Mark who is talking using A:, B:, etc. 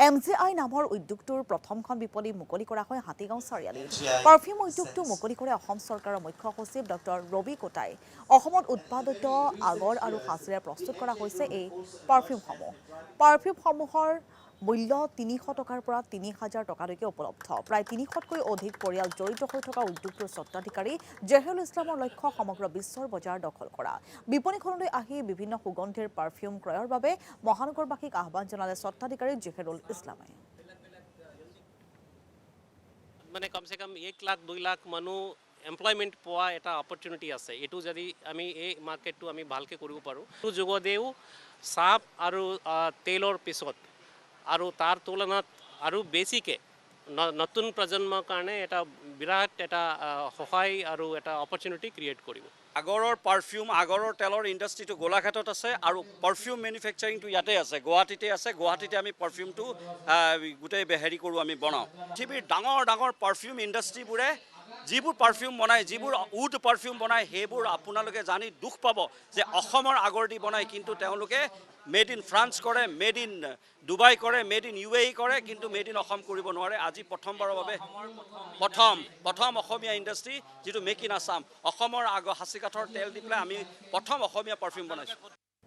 A: MJI নামৰ উদ্যোগটোৰ প্ৰথমখন বিপণী মুকলি কৰা হয় হাতীগাঁও চাৰিআলিত। পাৰফিউম উদ্যোগটো মুকলি কৰে অসম চৰকাৰৰ মুখ্য সচিব ডক্টৰ ৰবি কোটাই। অসমত উৎপাদিত আগৰ আৰু সাঁচেৰে প্ৰস্তুত কৰা হৈছে এই পাৰফিউমসমূহ। পাৰফিউমসমূহৰ মূল্য ৩০০ টকাৰ পৰা ৩০০০ টকালৈকে উপলব্ধ। প্ৰায় ৩০০তকৈ অধিক পৰিয়াল জড়িত হৈ থকা উদ্যোগটোৰ স্বত্বাধিকাৰী জহিৰুল ইছলামৰ লক্ষ্য সমগ্ৰ বিশ্বৰ বজাৰ দখল কৰা। বিপণীখনলৈ আহি বিভিন্ন সুগন্ধিৰ পাৰফিউম ক্ৰয়ৰ বাবে মহানগৰবাসীক আহ্বান জনালে স্বত্বাধিকাৰী জহিৰুল ইছলামে।
B: মানে কমসে কম 1 লাখ 2 লাখ মানুহ এমপ্লয়মেণ্ট পোৱা এটা অপৰচুনিটি আছে। এইটো যদি আমি এই মাৰ্কেটটো আমি ভালকে কৰিব পাৰোঁ, এইটো যোগেদিও চাহ আৰু তেলৰ পিছত আৰু তাৰ তুলনাত আৰু বেছিকে নতুন প্ৰজন্মৰ কাৰণে এটা বিৰাট এটা সহায় আৰু এটা অপৰচুনিটি ক্ৰিয়েট কৰিব।
C: আগৰৰ পাৰফিউম আগৰৰ তেলৰ ইণ্ডাষ্ট্ৰিটো গোলাঘাটত আছে আৰু পাৰফিউম মেনুফেকচাৰিংটো ইয়াতে আছে, গুৱাহাটীতে আছে। গুৱাহাটীতে আমি পাৰফিউমটো গোটেই হেৰি কৰোঁ, আমি বনাওঁ। পৃথিৱীৰ ডাঙৰ ডাঙৰ পাৰফিউম ইণ্ডাষ্ট্ৰিবোৰে যিবোৰ পাৰফিউম বনায়, যিবোৰ উড পাৰফিউম বনায়, সেইবোৰ আপোনালোকে জানি দুখ পাব যে অসমৰ আগৰ দি বনায়, কিন্তু তেওঁলোকে মেড ইন ফ্ৰান্স কৰে, মেড ইন ডুবাই কৰে, মেড ইন UAE কৰে, কিন্তু মেড ইন অসম কৰিব নোৱাৰে। আজি প্ৰথমবাৰৰ বাবে প্ৰথম অসমীয়া ইণ্ডাষ্ট্ৰি যিটো মেক ইন আছাম, অসমৰ সাঁচি কাঠৰ তেল দি পেলাই আমি প্ৰথম অসমীয়া পাৰফিউম বনাইছোঁ।